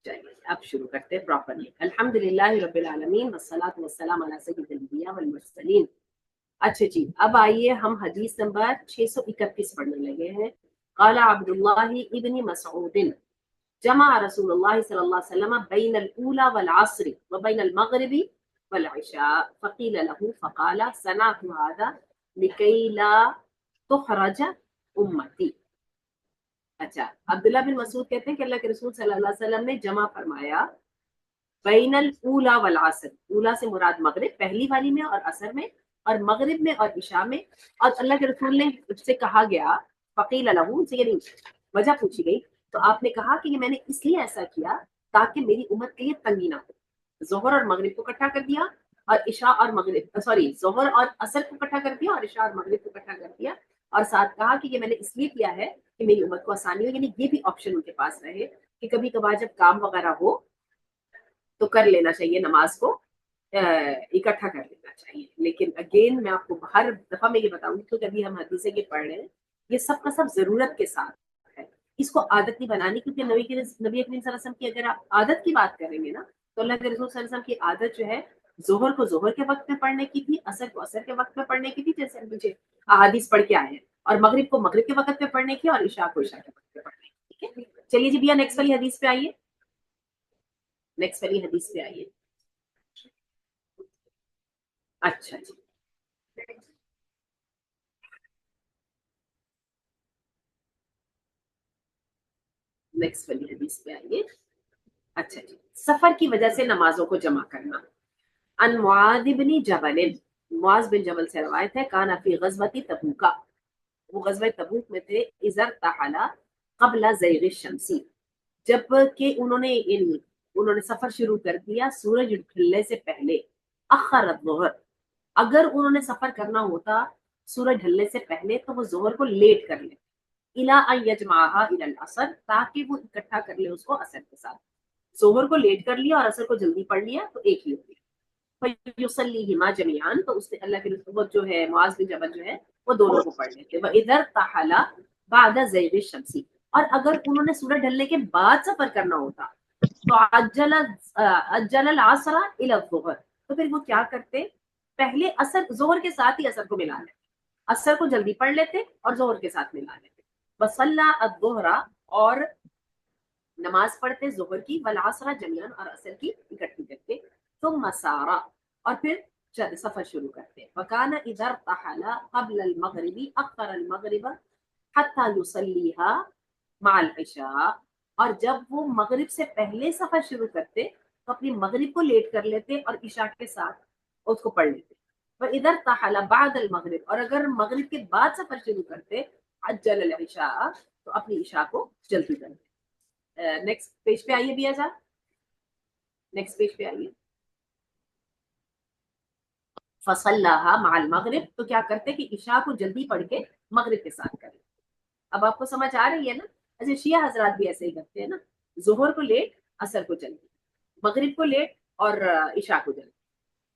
چلیے اب شروع کرتے ہیں پراپرلی. الحمدللہ رب العالمین والصلاۃ والسلام علی سید الانبیاء والمرسلین. اچھا جی، اب آئیے ہم حدیث نمبر 631 پڑھنے لگے ہیں. قال عبد اللہ ابن مسعود جمع رسول اللہ صلی اللہ علیہ وسلم بین الاولی والعصر وبین المغرب والعشاء فقیل له فقال صنعت هذا لكي لا تخرج امتی. اچھا، عبداللہ بن مسعود کہتے ہیں کہ اللہ کے رسول صلی اللہ علیہ وسلم نے جمع فرمایا بین الاولی والعصر. اولا سے مراد مغرب پہلی والی میں اور عصر میں، اور مغرب میں اور عشاء میں. اور اللہ کے رسول نے اس سے کہا گیا فقیل له، ان سے یعنی وجہ پوچھی گئی تو آپ نے کہا کہ یہ میں نے اس لیے ایسا کیا تاکہ میری امت کے لیے تنگی نہ ہو. ظہر اور مغرب کو اکٹھا کر دیا اور عشاء اور مغرب ظہر اور عصر کو اکٹھا کر دیا اور عشاء اور مغرب کو اکٹھا کر دیا، اور ساتھ کہا کہ یہ میں نے اس لیے کیا ہے کہ میری امت کو آسانی ہو، یعنی یہ بھی آپشن ان کے پاس رہے کہ کبھی کبھار جب کام وغیرہ ہو تو کر لینا چاہیے، نماز کو اکٹھا کر لینا چاہیے. لیکن اگین میں آپ کو ہر دفعہ میں یہ بتاؤں گی کہ ابھی ہم حدیثیں یہ پڑھ رہے ہیں یہ سب کا سب ضرورت کے ساتھ ہے، اس کو عادت نہیں بنانی. کیونکہ نبی کریم صلی اللہ علیہ وسلم کی اگر آپ عادت کی بات کریں گے نا تو اللہ کے رسول صلی اللہ علیہ وسلم کی عادت جو ہے ظہر کو ظہر کے وقت میں پڑھنے کی تھی، عصر کو عصر کے وقت میں پڑھنے کی تھی جیسے ہم مجھے احادیث پڑھ کے آئے ہیں، اور مغرب کو مغرب کے وقت میں پڑھنے کی اور عشاء کو عشاء کے وقت میں پڑھنے کی. ٹھیک ہے، چلیے جی بھیا نیکسٹ والی حدیث پہ آئیے. نیکسٹ والی حدیث پہ آئیے. اچھا جی، نیکسٹ والی حدیث پہ آئیے. اچھا جی، سفر کی وجہ سے نمازوں کو جمع کرنا. ان معاذ بن جبل، معاذ بن جبل سے روایت ہے، کان فی غزوۃ تبوک، وہ غزوہ تبوک میں تھے، اذا ارتحل قبل زیغ الشمس، جب کہ انہوں نے سفر شروع کر دیا سورج ڈھلنے سے پہلے. اخر الظہر، اگر انہوں نے سفر کرنا ہوتا سورج ڈھلنے سے پہلے تو وہ ظہر کو لیٹ کر لیں، الا ان یجمعها الى العصر، تاکہ وہ اکٹھا کر لے اس کو عصر کے ساتھ. ظہر کو لیٹ کر لیا اور عصر کو جلدی پڑھ لیا تو ایک ہی ہو گیا. فیصلیہما جميعا، تو اس نے اللہ کے رسول جو ہے معاذ بن جبل جو ہے وہ دونوں کو پڑھ لیتے. واذا ارتحل بعد زیغ الشمس، اور اگر انہوں نے سورج ڈھلنے کے بعد سفر کرنا ہوتا تو عجل العصر الى الظہر، تو پھر وہ کیا کرتے، پہلے عصر ظہر کے ساتھ ہی عصر کو ملا لیتے، عصر کو جلدی پڑھ لیتے اور ظہر کے ساتھ ملا لیتے. وصلى الظہر، اور نماز پڑھتے ظہر کی، والعصر جميعا، اور عصر کی اکٹھی کرتے. ثم سار، اور پھر سفر شروع کرتے. وكان اذا ارتحل قبل المغرب اخر المغرب حتى يصليها مع العشاء، اور جب وہ مغرب سے پہلے سفر شروع کرتے تو اپنی مغرب کو لیٹ کر لیتے اور عشاء کے ساتھ اس کو پڑھ لیتے. وَإِذَا ارْتَحَلَ بَعْدَ الْمَغْرِبِ، اور اگر مغرب کے بعد سفر شروع کرتے عجل العشاء، تو اپنی عشاء کو جلدی کرتے. نیکسٹ پیج پہ آئیے بیا جان، نیکسٹ پیج پہ آئیے. فصلاها مع المغرب، تو کیا کرتے کہ عشاء کو جلدی پڑھ کے مغرب کے ساتھ کریں. اب آپ کو سمجھ آ رہی ہے نا؟ اچھا، شیعہ حضرات بھی ایسے ہی کرتے ہیں نا، ظہر کو لیٹ عصر کو جلدی، مغرب کو لیٹ اور عشاء کو جلدی،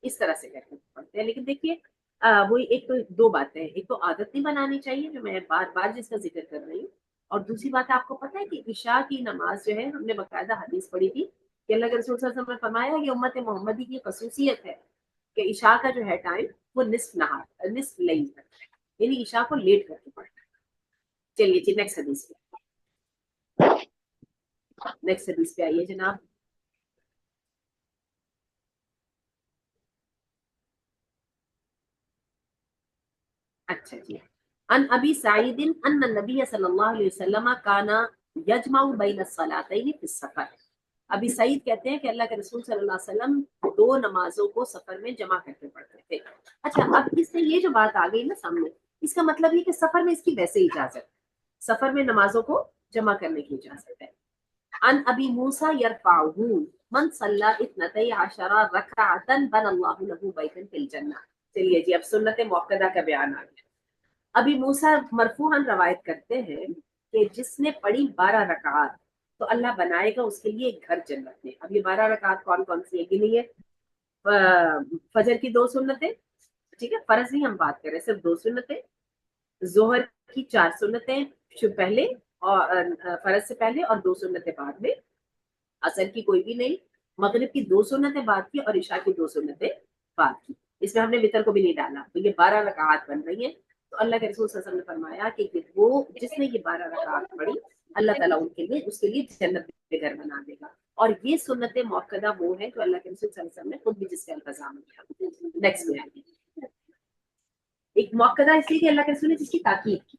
اس طرح سے کر کے پڑھتے ہیں. لیکن دیکھیے وہی ایک تو دو باتیں ہیں، ایک تو عادت نہیں بنانی چاہیے جو میں بار بار جس کا ذکر کر رہی ہوں، اور دوسری بات آپ کو پتہ ہے کہ عشاء کی نماز جو ہے ہم نے باقاعدہ حدیث پڑھی تھی کہ اللہ کے رسول صلی اللہ علیہ وسلم نے فرمایا کہ امت محمدی کی خصوصیت ہے کہ عشاء کا جو ہے ٹائم وہ نصف نہار نصف لیل تک ہے، یعنی عشاء کو لیٹ کر کے پڑھنا ہے. چلیے جی نیکسٹ حدیث پہ، نیکسٹ حدیث پہ آئیے جناب. اچھا جی، ان ابی سعید ان النبی صلی اللہ علیہ وسلم کان یجمع بین الصلاتین فی السفر. ابی سعید کہتے ہیں کہ اللہ کے رسول صلی اللہ علیہ وسلم دو نمازوں کو سفر میں جمع کر کے پڑھتے تھے. اچھا، اب اس سے یہ جو بات آ گئی نا سامنے، اس کا مطلب یہ کہ سفر میں اس کی ویسے اجازت ہے، سفر میں نمازوں کو جمع کرنے کی اجازت ہے. عن ابی موسیٰ یرفعہ من صلی اثنتی عشر رکعتا بنى اللہ له بیتا فی الجنہ. چلیے جی، اب سنت موقدہ کا بیان آ گیا. ابی موسیٰ مرفوعاً روایت کرتے ہیں کہ جس نے پڑھی 12 رکعات تو اللہ بنائے گا اس کے لیے ایک گھر جنت میں. اب یہ 12 رکعات کون کون سی ہے گنی ہے؟ فجر کی 2 سنتیں، ٹھیک ہے، فرض نہیں ہم بات کر رہے، صرف 2 سنتیں. ظہر کی 4 سنتیں پہلے اور فرض سے پہلے اور 2 سنتیں بعد میں. असर की कोई भी नहीं, मगरिब की 2 सुन्नतें बाद की और इशा की 2 सुन्नतें बाद की। इसमें हमने वितर को भी नहीं डाला, तो ये 12 रकात बन रही है। तो अल्लाह के रसूल सल्लल्लाहु अलैहि वसल्लम ने फरमाया कि वो जिसने ये 12 रकात पढ़ी, अल्लाह ताला उसके लिए जन्नत में घर बना देगा। और ये सुन्नतें मुअक्कदा वो है जो अल्लाह के रसूल सल्लल्लाहु अलैहि वसल्लम ने खुद भी जिसका इंतजाम किया। नेक्स्ट में एक मुअक्कदा इसलिए कि अल्लाह के रसूल ने जिसकी ताकीद की।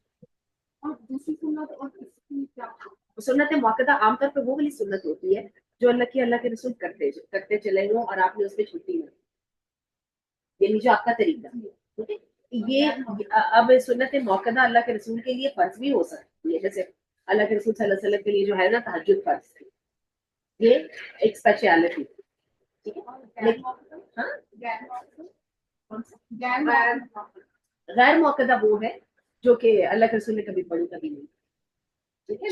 और दूसरी सुन्नत और सुन्नत मुअक्कदा आमतौर पर वो वाली सुन्नत होती है जो अल्लाह के रसूल करते चले गए और आपने उसमें छुट्टी नहीं, यानी जो आपका तरीका है, ठीक है। ये अब सुन्नत मुअक्कदा अल्लाह के रसूल के लिए फर्ज भी हो सकती है, जैसे अल्लाह के रसूल सल्लल्लाहु अलैहि वसल्लम के लिए जो है ना तहज्जुद फर्ज है, ये एक स्पेशलिटी, ठीक है। लेकिन गैर मुअक्कदा वो है जो कि अल्लाह के रसूल ने कभी पढ़ी कभी नहीं, ठीक है।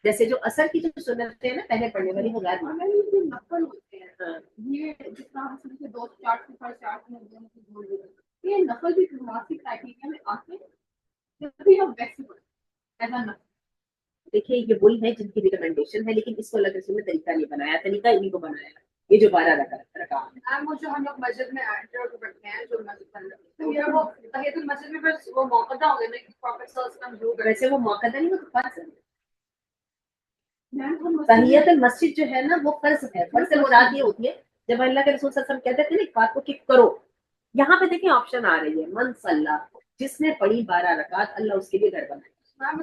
जैसे जो असर की जो सुन्नत है ना पहले पढ़ने वाली, वो गैर नफल होते हैं। हाँ। ये जितना हम समझे 2 4 सिफर 4 ये नफल भी मुनासिब क्राइटेरिया में आते हैं, जब भी हम वैसे पढ़े ऐसा नफल। देखिए ये वही है जिनकी रिकमेंडेशन है, लेकिन इसको अल्लाह के रसूल ने तरीका नहीं बनाया, तरीका इन्हीं को बनाया, ये जो 12 रखा वो जो हम लोग मस्जिद में एंटर करते हैं, जो मस्जिद तो ये वो तहियतुल मस्जिद में फिर वो मौक़दा हो गया ना कि प्रॉफेट सल्लल्लाहु अलैहि वसल्लम जो वैसे वो मौक़दा नहीं, वो तो फर्ज है। तहियतुल मस्जिद जो है ना वो फर्ज है। फर्ज से मुराद ये होती है जब अल्लाह के रसूल सल्लल्लाहु अलैहि वसल्लम कहते थे ना एक बात को कि करो, यहाँ पे देखिए ऑप्शन आ रही है मन सल्ला, जिसने पढ़ी 12 रकात अल्लाह उसके लिए घर बनाए,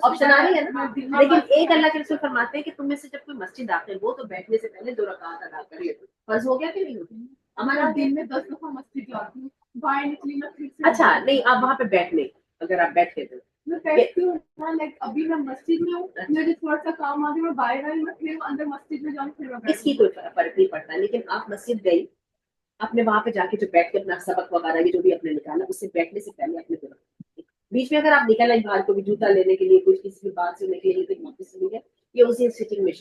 ऑप्शन आ रही है ना। लेकिन एक अल्लाह के रसूल फरमाते हैं कि तुम में से जब कोई मस्जिद दाखिल हो तो बैठने से पहले 2 रकात अदा करिए। फर्ज हो गया कि नहीं होता? हमारा दिन में 10 दफा मस्जिद जाती हूँ, बाहर निकली मैं फिर से। अच्छा नहीं, आप वहाँ पे बैठने, अगर आप बैठे तो मैं बैठती हूँ ना, लाइक अभी मैं मस्जिद में हूँ, मुझे थोड़ा सा काम आ गया, मैं बाहर आई, मैं फिर अंदर मस्जिद में जाऊँ, फिर मैं इसकी कोई फर्क नहीं पड़ता। लेकिन आप मस्जिद गई, आपने वहां पे जाके जो बैठ के अपना सबक वगैरह ये जो भी आपने निकाला, उससे बैठने से पहले आपने तुरंत बीच में अगर आप निकल आए बाहर को भी जूता लेने के लिए, कुछ किसी की बात सुनने के लिए, तो वापस नहीं है, ये उसी सिटिंग में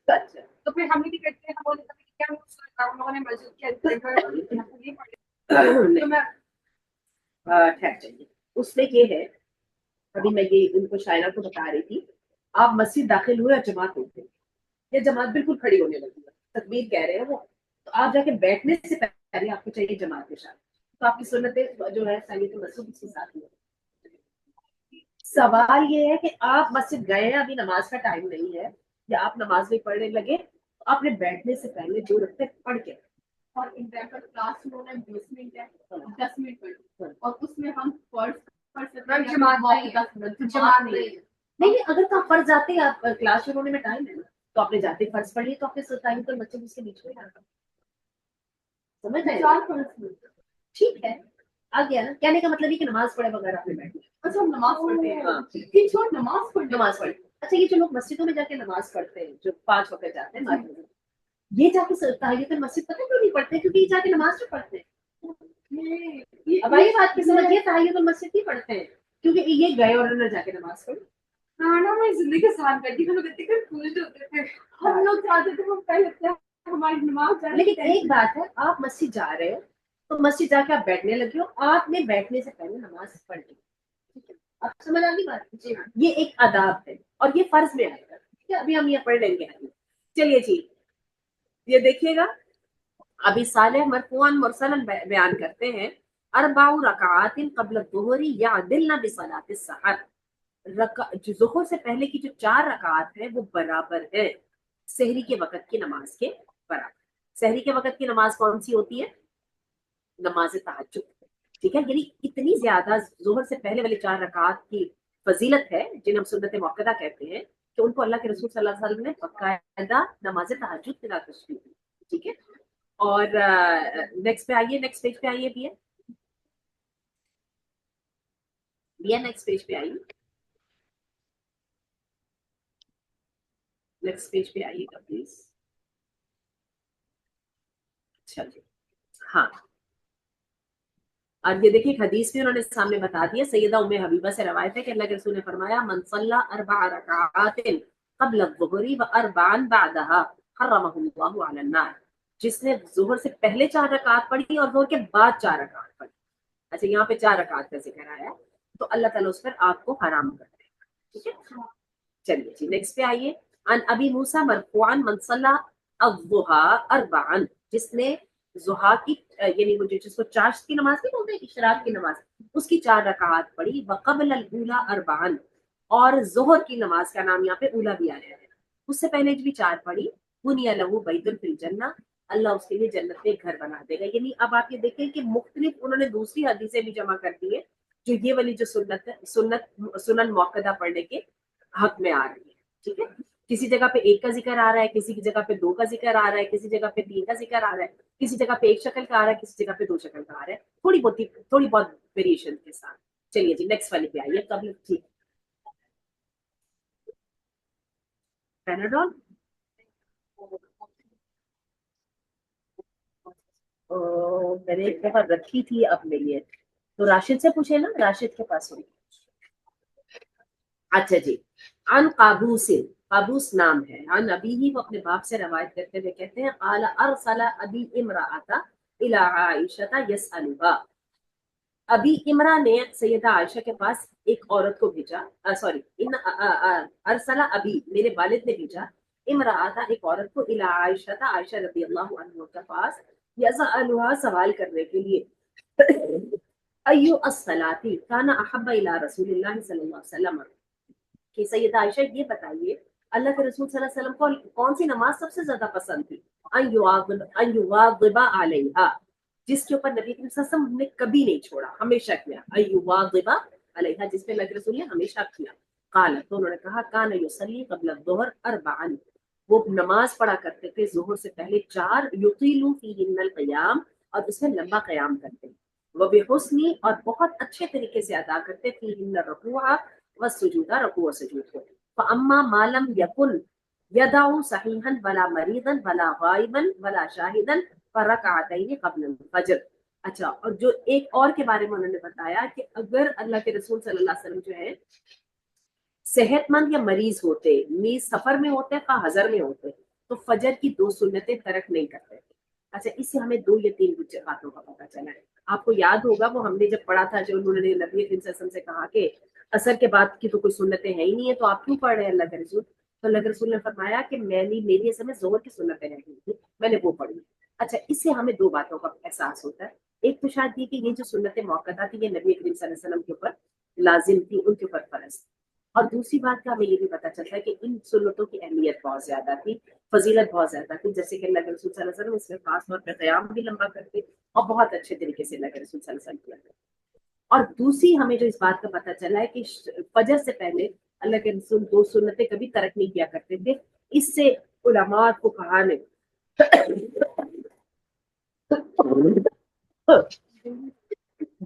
अच्छा। तो फिर हम भी करते हैं, हम बोलते हैं कि हम लोगों ने मस्जिद के अंदर ठहर चाहिए। उसमें ये है, अभी मैं ये उनको शायरा को बता रही थी, आप मस्जिद दाखिल हुए और जमात हो गई, ये जमात बिल्कुल खड़ी होने लगी है, तकबीर कह रहे हैं वो, तो आप जाके बैठने से पहले आपको चाहिए जमात के साथ, तो आपकी सुन्नतें जो है तहियतुल मस्जिद इसके साथ ही है। सवाल ये है कि आप मस्जिद गए, अभी नमाज का टाइम नहीं है, या आप नमाज में पढ़ने लगे, तो आपने बैठने से पहले 2 रकात पढ़ के, और एग्जाम्पल क्लास में 20 मिनट है, 10 मिनट पढ़, और उसमें हम फर्ज पढ़ सकते हैं, जमात नहीं, अगर तो आप फर्ज जाते हैं, आप क्लास शुरू होने में टाइम है ना, तो आपने जाते फर्ज पढ़ लिए, तो आपके टाइम पर बच्चे उसके बीच में समझ आए, ठीक है। आ गया ना, कहने का मतलब ये कि नमाज पढ़े बगैर आपने बैठे। अच्छा हम नमाज पढ़ते हैं, नमाज पढ़े। अच्छा ये जो लोग मस्जिदों में जाके नमाज पढ़ते हैं, जो 5 वक्त जाते हैं, ये जाके तहियतुल मस्जिद पता क्यों नहीं पढ़ते? क्योंकि ये जाके नमाज में पढ़ते हैं। अब ये बात की समझिए, तहियतुल मस्जिद नहीं पढ़ते हैं क्योंकि ये गए और उन्होंने जाके नमाज पढ़ी। हाँ ना, मैं जिंदगी आसान कर दी, हम लोग इतने कंफ्यूज होते थे, हम लोग चाहते थे हम पहले हमारी नमाज। लेकिन एक बात है, आप मस्जिद जा रहे हो तो मस्जिद जाके आप बैठने लगे हो, आपने बैठने से पहले नमाज पढ़ ली, ठीक है? आप समझ आ गई बात? जी हाँ, ये एक आदाब है और ये फर्ज में आएगा, ठीक है? अभी हम ये पढ़ लेंगे। चलिए जी, ये देखिएगा, अभी सालेह मरफूअन मुरसलन बयान करते हैं, अरबाउ रकातिन क़ब्ल ज़ुहरी यअदिलना बिसलातिस सहर, जो ज़ुहर से पहले की जो 4 रकात है वो बराबर है सहरी के वक्त की नमाज के बराबर। सहरी के वक्त की नमाज कौन सी होती है? नमाज तहज्जुद, ठीक है? यानी इतनी ज्यादा ज़ुहर से पहले वाले 4 रकात की फजीलत है, जिन्हें हम सुन्नत मुअक्कदा कहते हैं, कि उनको अल्लाह के रसूल सल्लल्लाहु अलैहि वसल्लम ने बाकायदा नमाज तहज्जुद की तशरीह दी, ठीक है? और नेक्स्ट पे आइए, नेक्स्ट पेज पे आइए भैया, नेक्स्ट पेज पे आइए, नेक्स्ट पेज पे आइएगा प्लीज। चलिए, हाँ, और ये देखिए हदीस भी उन्होंने सामने बता दिया, सैयदा उम्मे हबीबा से रवायत है कि अल्लाह के रसूल ने फरमाया, मन सल्ला अर्बअ रकातिन क़ब्ल अज़्ज़ुहरी व अर्बअन बअदहा हर्रमहुल्लाहु अलन्नार, जिसने ज़ुहर से पहले 4 रकात पढ़ी और ज़ुहर के बाद 4 रकात पढ़ी, अच्छा यहाँ पे 4 रकात का जिक्र आया है, तो अल्लाह ताला उस पर आग को हराम कर देगा, ठीक है। चलिए जी नेक्स्ट पे आइए। अन अबी मूसा मरफूअन मन सल्ला अज़्ज़ुहा अरबअन, जिसने ज़ुहा की यानी वो जिसको चाश की नमाज नहीं बोलते इशराक की नमाज, उसकी 4 रकात पढ़ी, व क़ब्ल अल ऊला अरबअन, और ज़ोहर की नमाज का नाम यहाँ पे ऊला भी आया है, उससे पहले भी 4 पढ़ी, बुनिया लहू बैतुन फिल जन्नह, अल्लाह उसके लिए जन्नत में घर बना देगा। यानी अब आप ये देखें कि मुख्तलिफ उन्होंने दूसरी हदीसें भी जमा कर दी है जो ये वाली जो सुन्नत है, सुनन मुअक्कदा पढ़ने के हक में आ रही है, ठीक है। किसी जगह पे 1 का जिक्र आ रहा है, किसी की जगह पे 2 का जिक्र आ रहा है, किसी जगह पे 3 का जिक्र आ रहा है, किसी जगह पे 1 शक्ल का आ रहा है, किसी जगह पे 2 शक्ल का आ रहा है, थोड़ी बहुत वेरिएशन के साथ। चलिए जी नेक्स्ट वाली पे आइए। कब ठीक पैनाडॉल, मैंने एक दफा रखी थी अब नहीं है, तो राशिद से पूछे ना, राशिद के पास होगी। अच्छा जी। अन काबूस, काबूस नाम है, अन अभी ही वो अपने बाप से रवायत करते हुए कहते हैं काला अरसला अबी इमराअता इला आयशा यसअलुहा, अभी इमरा ने सैयदा आयशा के पास एक औरत को भेजा, सॉरी इन अरसला अभी मेरे वालिद ने भेजा, इमराअता एक औरत को, इला आयशा था आयशा रजी अल्लाह अन्हा के पास, यसअलुहा सवाल करने के लिए, अय्यु अस्सलाती काना अहब्बा इला रसूलिल्लाह सल्लल्लाहु अलैहि वसल्लम, कि सैयदा आयशा ये बताइए अल्लाह के रसूल सल्लल्लाहु अलैहि वसल्लम को कौन सी नमाज सबसे ज्यादा पसंद थी, अन युवाज़िबा अलैहा, जिसके ऊपर नबी करीम सल्लल्लाहु अलैहि वसल्लम ने कभी नहीं छोड़ा, हमेशा किया, अन युवाज़िबा अलैहा, जिसपे अल्लाह के रसूल ने हमेशा किया। काला, तो उन्होंने कहा काना युसल्ली क़ब्ल ज़ुहर अरबअन, वो नमाज पढ़ा करते थे जोहर से पहले 4, युतीलु फीहिन्नल क़ियाम, और उसमें लंबा क़याम करते, वो बेहुस्नी, और बहुत अच्छे तरीके से अदा करते, फीहिन्नल रुकूअ व सुजूदा, रकू व सुजूद को। फअम्मा मालम यकुन यदाउ सहीहन वला मरीदन वला गायबन वला शाहिदन फरकअतैन क़ब्ल फजर। अच्छा, और जो एक और के बारे में उन्होंने बताया कि अगर अल्लाह के रसूल सल्लल्लाहु अलैहि वसल्लम जो है सेहतमंद या मरीज होते, मीज सफर में होते या हजर में होते, तो फजर की 2 सुन्नतें तर्क नहीं करते थे। अच्छा, इससे हमें 2 या 3 बातों का पता चला है। आपको याद होगा वो हमने जब पढ़ा था, जो उन्होंने नबी करीम सल्लल्लाहु अलैहि वसल्लम से कहा कि असर के बाद की तो कोई सुन्नतें है ही नहीं है, तो आप क्यों पढ़ रहे हैं अल्लाह के रसूल, तो अल्लाह के रसूल ने फरमाया कि मेरी असर में जोहर की सुन्नतें रह गई थी, मैंने वो पढ़ी। अच्छा, इससे हमें 2 बातों का एहसास होता है। एक तो शायद ये कि ये जो सुन्नतें मौक़ता थी ये नबी करीम सल्लल्लाहु अलैहि वसल्लम के ऊपर लाजिम थी, उनके ऊपर फर्ज। और दूसरी बात का हमें ये भी पता चलता है कि इन सुन्नतों की अहमियत बहुत ज्यादा थी, फजीलत बहुत ज्यादा थी, जैसे कि अल्लाह के रसूल सल्लल्लाहु अलैहि वसल्लम इसमें खास तौर पर क़याम भी लंबा करते और बहुत अच्छे तरीके से अल्लाह के रसूल सल्लल्लाहु अलैहि वसल्लम किया करते। और दूसरी हमें जो इस बात का पता चला है कि फजर से पहले अल्लाह के रसूल 2 सुन्नतें कभी तर्क नहीं किया करते थे। इससे उलमा और फुकहा ने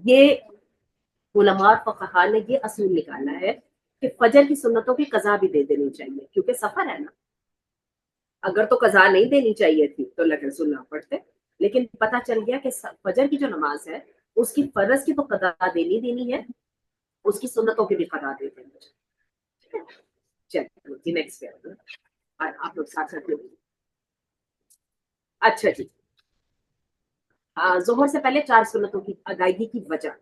ये उलमा और फुकहा ने ये असूल निकाला है कि फजर की सुन्नतों की कजा भी दे देनी चाहिए, क्योंकि सफर है ना। अगर तो कजा नहीं देनी चाहिए थी तो अल्लाह के रसूल ना पढ़ते, लेकिन पता चल गया कि फजर की जो नमाज है उसकी फर्ज की तो कदा देनी देनी है, उसकी सुन्नतों की भी कदा दे देनी चाहिए। चलिए जी नेक्स्ट पे आते हैं। और आप लोग साथ साथ में। अच्छा जी, जोहर से पहले 4 सुन्नतों की अदायगी की वजह।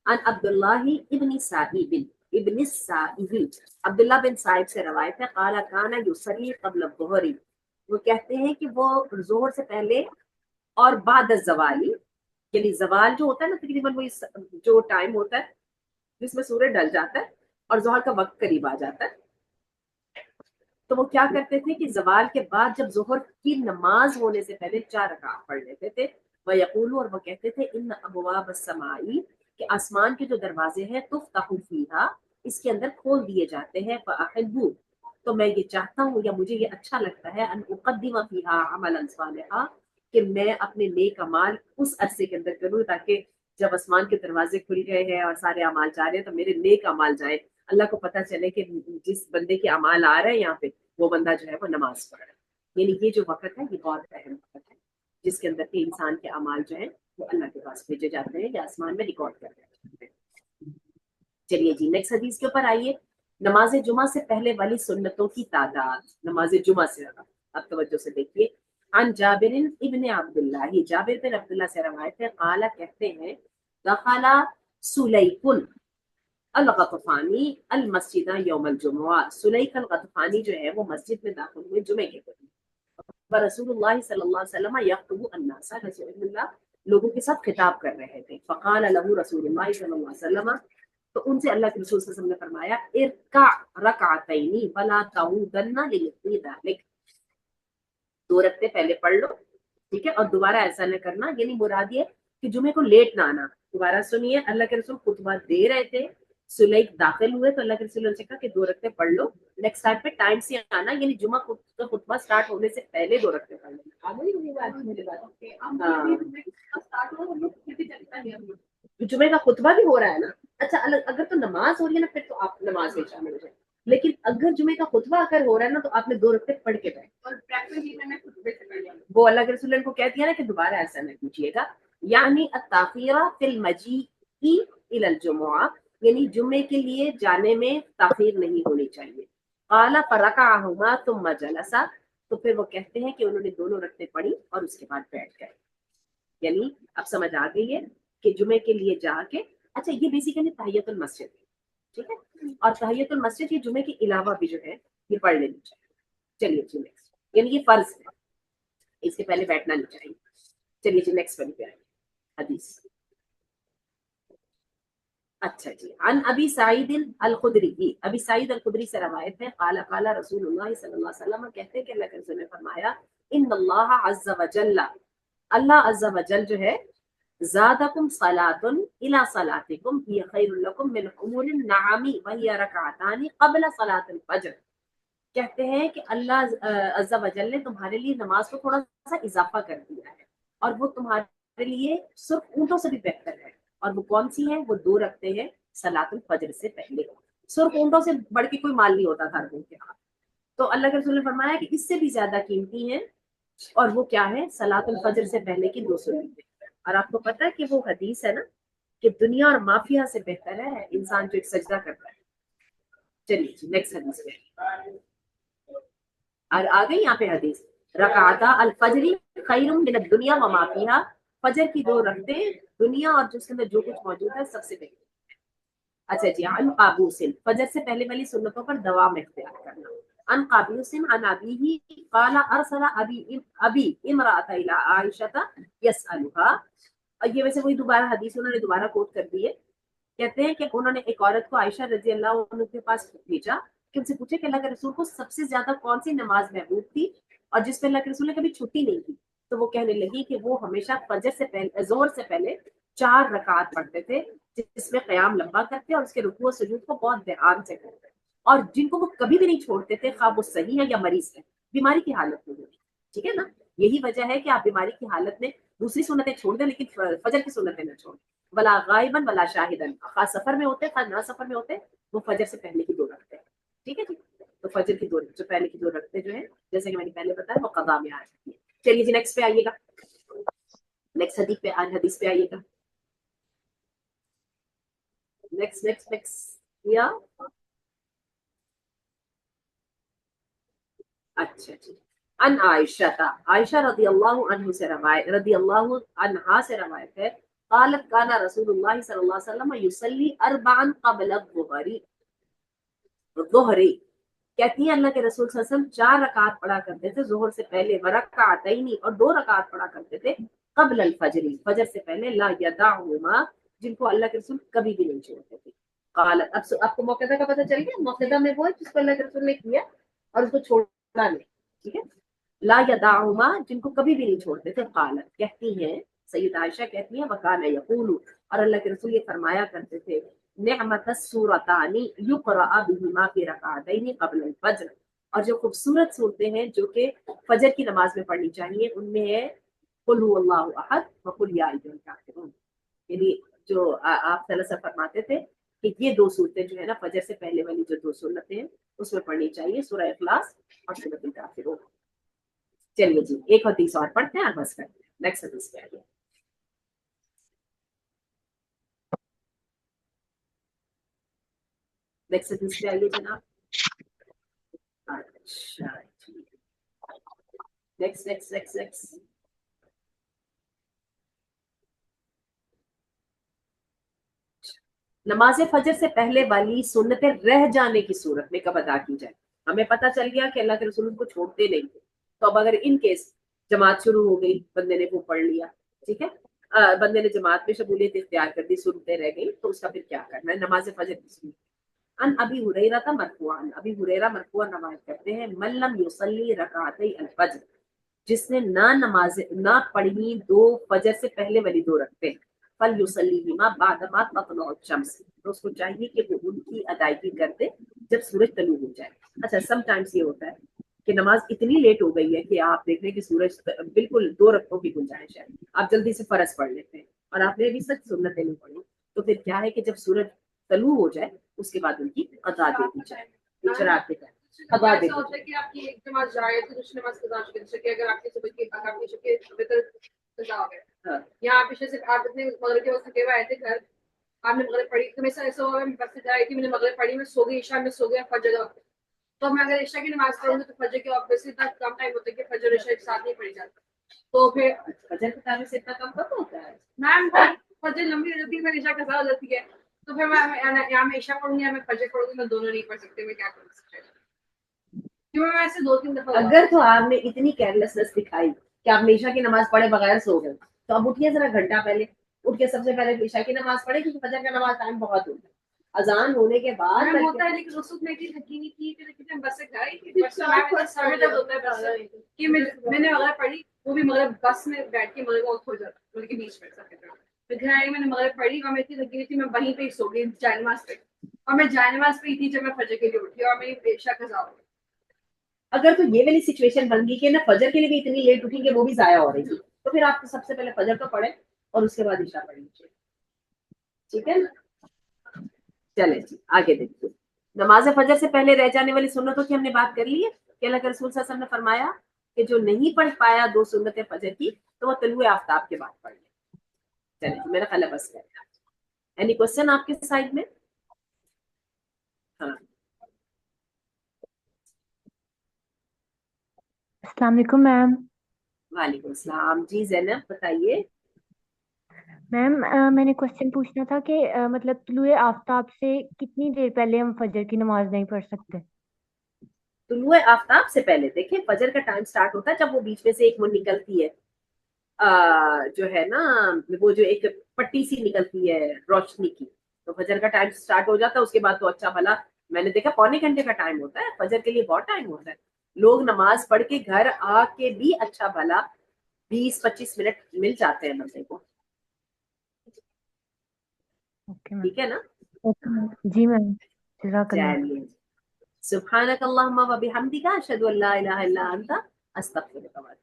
अन अब्दुल्लाह इब्न साहिब इब्न साहिब, अब्दुल्लाह बिन साहिब से रवायत है, काला काना युसल्ली क़ब्ल ज़ुहरी, वो कहते हैं कि वो जोहर से पहले और बाद ज़वाली, यानी जवाल जो होता है ना तकरीबन वो जो टाइम होता है जिसमें सूरज ढल जाता है और जोहर का वक्त करीब आ जाता है, तो वो क्या करते थे कि जवाल के बाद जब जोहर की नमाज होने से पहले 4 रकात पढ़ लेते थे, वह यकूलू, और वो कहते थे इन अबवाब समाई, कि आसमान के जो दरवाजे हैं तुफ्तहु फीहा, इसके अंदर खोल दिए जाते हैं, फ़अहिब्बु, तो मैं ये चाहता हूँ या मुझे ये अच्छा लगता है, अन उक़द्दिम फीहा अमलन सालिहा, कि मैं अपने नेक अमाल उस अरसे के अंदर करूँ, ताकि जब आसमान के दरवाजे खुल गए हैं और सारे अमाल जा रहे हैं तो मेरे नेक अमाल जाए, अल्लाह को पता चले कि जिस बंदे के अमाल आ रहे हैं यहाँ पे वो बंदा जो है वो नमाज पढ़ रहा है। यानी ये जो वक्त है ये बहुत अहम वक्त है, जिसके अंदर के इंसान के अमाल जो है वो अल्लाह के पास भेजे जाते हैं या आसमान में रिकॉर्ड कर जाते हैं। चलिए जी नेक्स्ट हदीस के ऊपर आइए। नमाज जुमा से पहले वाली सुन्नतों की तादाद, नमाज जुमा से, अब तवज्जो से देखिए। अन जाबिर इब्न अब्दुल्लाह, जाबिर बिन अब्दुल्लाह से रवायत है, काला कहते हैं دخل سلیک الغطفانی المسجد یوم الجمعہ، سلیک الغطفانی جو ہے وہ مسجد میں داخل ہوئے جمعے کے دن، رسول اللہ صلی اللہ علیہ وسلم یخطب الناس، رسول اللہ لوگوں کے ساتھ خطاب کر رہے تھے، فقال له رسول اللہ صلی اللہ علیہ وسلم، تو ان سے اللہ کے رسول صلی اللہ علیہ وسلم نے فرمایا ارکع رکعتین ولا تعودن لمثل ذلک، دو رکعتیں پہلے پڑھ لو، ٹھیک ہے، اور دوبارہ ایسا نہ کرنا، یعنی مراد یہ کہ جمعے کو لیٹ نہ آنا۔ دوبارہ سنیے، اللہ کے رسول خطبہ دے رہے تھے، سلیک داخل ہوئے تو اللہ کے رسول نے کہا کہ دو رکعتیں پڑھ لو، نیکسٹ ٹائم پہ ٹائم سے آنا، یعنی جمعہ کا خطبہ سٹارٹ ہونے سے پہلے دو رکعتیں پڑھ لینا۔ جمعے کا خطبہ بھی ہو رہا ہے نا، اچھا اگر تو نماز ہو رہی ہے نا پھر تو آپ نماز میں شامل ہو جائیں، لیکن اگر جمعے کا خطبہ اگر ہو رہا ہے نا تو آپ نے دو رکعتیں پڑھ کے بیٹھے، وہ اللہ کے رسول نے کو کہہ دیا نا کہ دوبارہ ایسا نہ کیجیے گا، یعنی التاخیر فی المجیء الی الجمعہ، یعنی جمعے کے لیے جانے میں تاخیر نہیں ہونی چاہیے۔ قال فرکعہما ثم جلس، تو پھر وہ کہتے ہیں کہ انہوں نے دونوں رکعتیں پڑھی اور اس کے بعد بیٹھ گئے، یعنی اب سمجھ آ گئی ہے کہ جمعے کے لیے جا کے، اچھا یہ بیسیکلی تحیت المسجد ہے، ٹھیک ہے، اور تحیت المسجد یہ جمعے کے علاوہ بھی جو ہے یہ پڑھ لینی چاہیے۔ چلیے جی نیکسٹ، یعنی یہ فرض ہے، اس کے پہلے بیٹھنا نہیں چاہیے۔ چلیے جی نیکسٹ پہ آئیں حدیث۔ اچھا جی، عن ابی سعید الخدری، ابی سعید الخدری سے روایت ہے، قال قال رسول اللہ صلی اللہ علیہ وسلم، کہتے ہیں کہ اللہ کے رسول نے فرمایا ان اللہ عز وجل، اللہ عز وجل جو ہے زادکم صلاۃ الی صلاتکم ہی خیر لکم من حمر النعام وہی رکعتان قبل صلاۃ الفجر، کہتے ہیں کہ اللہ عز وجل نے تمہارے لیے نماز کو تھوڑا سا اضافہ کر دیا ہے، اور وہ تمہارے لیے سرخ اونٹوں سے بھی بہتر ہے، اور وہ کون سی ہیں؟ وہ دو رکھتے ہیں صلاۃ الفجر سے پہلے، سرخ اونٹوں سے بڑھ کے کوئی مال نہیں ہوتا تھا عربوں کے ہاں، تو اللہ کے رسول نے فرمایا کہ اس سے بھی زیادہ قیمتی ہیں، اور وہ کیا ہے؟ صلاۃ الفجر سے پہلے کی دو سنتیں۔ اور آپ کو پتا ہے کہ وہ حدیث ہے نا کہ دنیا اور مافیا سے بہتر ہے انسان جو ایک سجدہ کرتا ہے۔ چلیے جی نیکسٹ حدیث پہ، اور آ گئی یہاں پہ حدیث، رکعتا الفجر خیر من الدنیا وما فیہا، فجر کی دو رکعتیں دنیا اور جس کے اندر جو کچھ موجود ہے سب سے بہتر۔ اچھا جی، عن قابوس، فجر سے پہلے والی سنتوں پر دوام اختیار کرنا۔ عن قابوس عن ابیہ قال ارسل ابی امرأة الى عائشة يسألها، اور یہ ویسے وہی دوبارہ حدیث انہوں نے دوبارہ کوٹ کر دی ہے، کہتے ہیں کہ انہوں نے ایک عورت کو عائشہ رضی اللہ عنہ کے پاس بھیجا کہ ان سے پوچھے کہ اللہ کے رسول کو سب سے زیادہ کون سی نماز محبوب تھی اور جس پہ اللہ کے رسول نے کبھی چھٹی نہیں کی، تو وہ کہنے لگی کہ وہ ہمیشہ فجر سے پہلے، ظہر سے پہلے 4 رکعات پڑھتے تھے جس میں قیام لمبا کرتے اور اس کے رکوع و سجود کو بہت دھیان سے کرتے، اور جن کو وہ کبھی بھی نہیں چھوڑتے تھے، خواہ وہ صحیح ہے یا مریض ہے، بیماری کی حالت میں ہوتی، ٹھیک ہے نا، یہی وجہ ہے کہ آپ بیماری کی حالت میں دوسری سنتیں چھوڑ دیں لیکن فجر کی سنتیں نہ چھوڑیں، ولا غائبا ولا شاہدن، خاص سفر میں ہوتے خاص نہ سفر میں ہوتے، وہ فجر سے پہلے کی دو رکھتے ہیں، ٹھیک ہے جی، تو فجر کی دو جو پہلے کی دو رکھتے جو ہے جیسے کہ میں نے پہلے بتایا وہ قضا میں آ جاتی ہے۔ چلیے جی نیکسٹ پہ آئیے گا، نیکسٹ حدیث پہ آئیے گا، نیکسٹ یا اچھا جی، ان عائشہ، عائشہ رضی اللہ عنہ سے روایت، رضی اللہ عنہا سے روایت ہے، قالت کان رسول اللہ صلی اللہ علیہ وسلم یصلی اربعا قبل الظہر، ظہری کہتی ہیں اللہ کے رسول صلی اللہ علیہ وسلم 4 رکعت پڑھا کرتے تھے ظہر سے پہلے، ورکعتین، اور 2 رکعت پڑھا کرتے تھے قبل الفجر، فجر سے پہلے، لا یدعهما، جن کو اللہ کے رسول کبھی بھی نہیں چھوڑتے تھے۔ قالت، اب آپ کو موقعہ کا پتہ چل گیا، موقعہ میں وہ ہے جس کو اللہ کے رسول نے کیا اور اس کو چھوڑا نہیں، ٹھیک ہے، لا یدعهما، جن کو کبھی بھی نہیں چھوڑتے تھے۔ قالت، کہتی ہیں سید عائشہ کہتی ہیں، وکان یقول، اور اللہ کے رسول یہ فرمایا کرتے تھے، نعمت السورتان یقرأ بہما فی رکعتین قبل الفجر، اور جو خوبصورت صورتیں ہیں جو کہ فجر کی نماز میں پڑھنی چاہیے ان میں ہے قل هو اللہ احد وقل یا ایھا الکافرون، یعنی جو آپ صلی اللہ علیہ وسلم فرماتے تھے کہ یہ 2 صورتیں جو ہے نا فجر سے پہلے والی جو 2 سنتیں ہیں اس میں پڑھنی چاہیے، سورہ اخلاص اور سورۃ الکافرون۔ چلیے جی ایک حدیث اور پڑھتے ہیں اور بس کرتے ہیں، نیکسٹ حدیث پہ آئیے، نیکسٹ حدیث پہ آئیے جناب۔ اچھا نیکسٹ नमाज फजर से पहले वाली सुन्नतें रह जाने की सूरत में कब अदा की जाए। हमें पता चल गया कि अल्लाह के रसूल को छोड़ते नहीं थे, तो अब अगर इन केस जमात शुरू हो गई, बंदे ने वो पढ़ लिया, ठीक है, बंदे ने जमात में शमूलियत इख्तियार कर दी, सुनते रह गई, तो उसका फिर क्या करना है। नमाज फजर की सुन्नत अन अबी हुरैरा था मरफूअन, अबी हुरैरा मरफूअन रवायत करते हैं, मल्लम युसल्ली रकातई अल फज्र, जिसने ना नमाज ना पढ़ी दो फजर से पहले वाली दो रखते हैं, फल युसल्लीहिमा बादमा ततलुअ शम्स, तो उसको चाहिए कि वो उनकी अदायगी कर दे जब सूरज तलू हो जाए। अच्छा, समटाइम्स ये होता है कि नमाज इतनी लेट हो गई है कि आप देख रहे हैं कि सूरज बिल्कुल दो रक्तों की गुंजाइश है, आप जल्दी से फर्ज पढ़ लेते हैं और आपने अभी सच सुन्नतें नहीं पढ़ी, तो फिर क्या है कि जब सूरज तलू हो जाए उसके बाद उनकी अदा दे दी जाए, इशराक के टाइम अदा दे दी जाए। कि आपकी एक नमाज जाए तो दूसरी नमाज कज़ा कर सके, अगर आपकी सुबह की आपकी सुबह वितर कज़ा हो गया, हाँ, या आप पीछे से आप इतने मगरिब के वक्त थके हुए आए थे घर, आपने मगरिब पढ़ी, तो मेरे ऐसा हुआ, मैं बस से जा रही थी, मैंने मगरिब पढ़ी, मैं सो गई, ईशा में सो गया, फजर वक्त, तो मैं अगर ईशा की नमाज पढ़ूंगी तो फजर के ऑब्वियसली इतना कम टाइम होता है कि फजर ईशा एक साथ नहीं पढ़ी जाती, तो फिर फजर के टाइम से इतना कम कब होता है। मैम फजर लंबी हो जाती है, फिर ईशा कज़ा हो जाती है, तो फिर मैं यहाँ मैं ईशा पढ़ूंगी या मैं फजर पढ़ूंगी, मैं दोनों नहीं पढ़ सकती, मैं क्या कर सकती हूँ, क्यों मैं ऐसे 2-3 दफा हुआ। अगर तो आपने इतनी केयरलेसनेस दिखाई कि आप ईशा की नमाज पढ़े बगैर सो गए, तो अब उठिए जरा घंटा पहले, उठ के सबसे पहले ईशा की नमाज पढ़े, क्योंकि फजर का नमाज टाइम बहुत होता है, अजान होने के बाद मैम होता है, लेकिन उस वक्त मैं इतनी थकी नहीं थी, लेकिन मैं बस से घर आई थी, बस से मैम इतना समय तक होता है बस से कि मैंने मगरिब पढ़ी, वो भी मगरिब बस में बैठ के मगरिब वक्त हो जाता है, बल्कि बीच में सके तो फिर घर आई, मैंने मगरिब पढ़ी और मैं इतनी थकी हुई थी, मैं वहीं पे ही सो गई जायनमाज पे, और मैं जायनमाज पे ही थी जब मैं फजर के लिए उठी और मेरी पेशा कज़ा हो गई। अगर तो ये वाली सिचुएशन बन गई कि ना फजर के लिए भी इतनी लेट उठेंगे, वो भी जाया हो रही थी, तो फिर आप तो सबसे पहले फजर तो पढ़े और उसके बाद ईशा पढ़ लीजिए, ठीक है ना। चले जी आगे देखिए, नमाज फजर से पहले रह जाने वाली सुन्नतों की हमने बात कर ली है कि अल्लाह के रसूल सल्लल्लाहु अलैहि वसल्लम ने फरमाया कि जो नहीं पढ़ पाया दो सुन्नतें फजर की, तो वो तलुए आफ्ताब के बाद पढ़ ले। चले जी, मेरा ख्याल है बस है। एनी क्वेश्चन आपके साइड में। हाँ, अस्सलाम वालेकुम मैम। वालेकुम सलाम जी, जैनब बताइए। मैम मैंने क्वेश्चन पूछना था कि मतलब तुलुए आफताब से कितनी देर पहले हम फजर की नमाज नहीं पढ़ सकते। तुलुए आफ्ताब से पहले देखिए, फजर का टाइम स्टार्ट होता है जब वो बीच में से एक मुंह निकलती है, जो है ना, वो जो एक पट्टी सी निकलती है रोशनी की, तो फजर का टाइम स्टार्ट हो जाता है, उसके बाद तो अच्छा भला, मैंने देखा पौने घंटे का टाइम होता है फजर के लिए, बहुत टाइम होता है, लोग नमाज पढ़ के घर आके भी अच्छा भला 20-25 मिनट मिल जाते हैं बंदे को, ओके मैम। ठीक है ना। ओके मैम, जी मैम, जज़ाकल्लाह। चलिए, सुब्हानक अल्लाहुम्मा व बिहम्दिका अशहदु अल्ला इलाहा इल्ला अंता अस्तगफिरुका व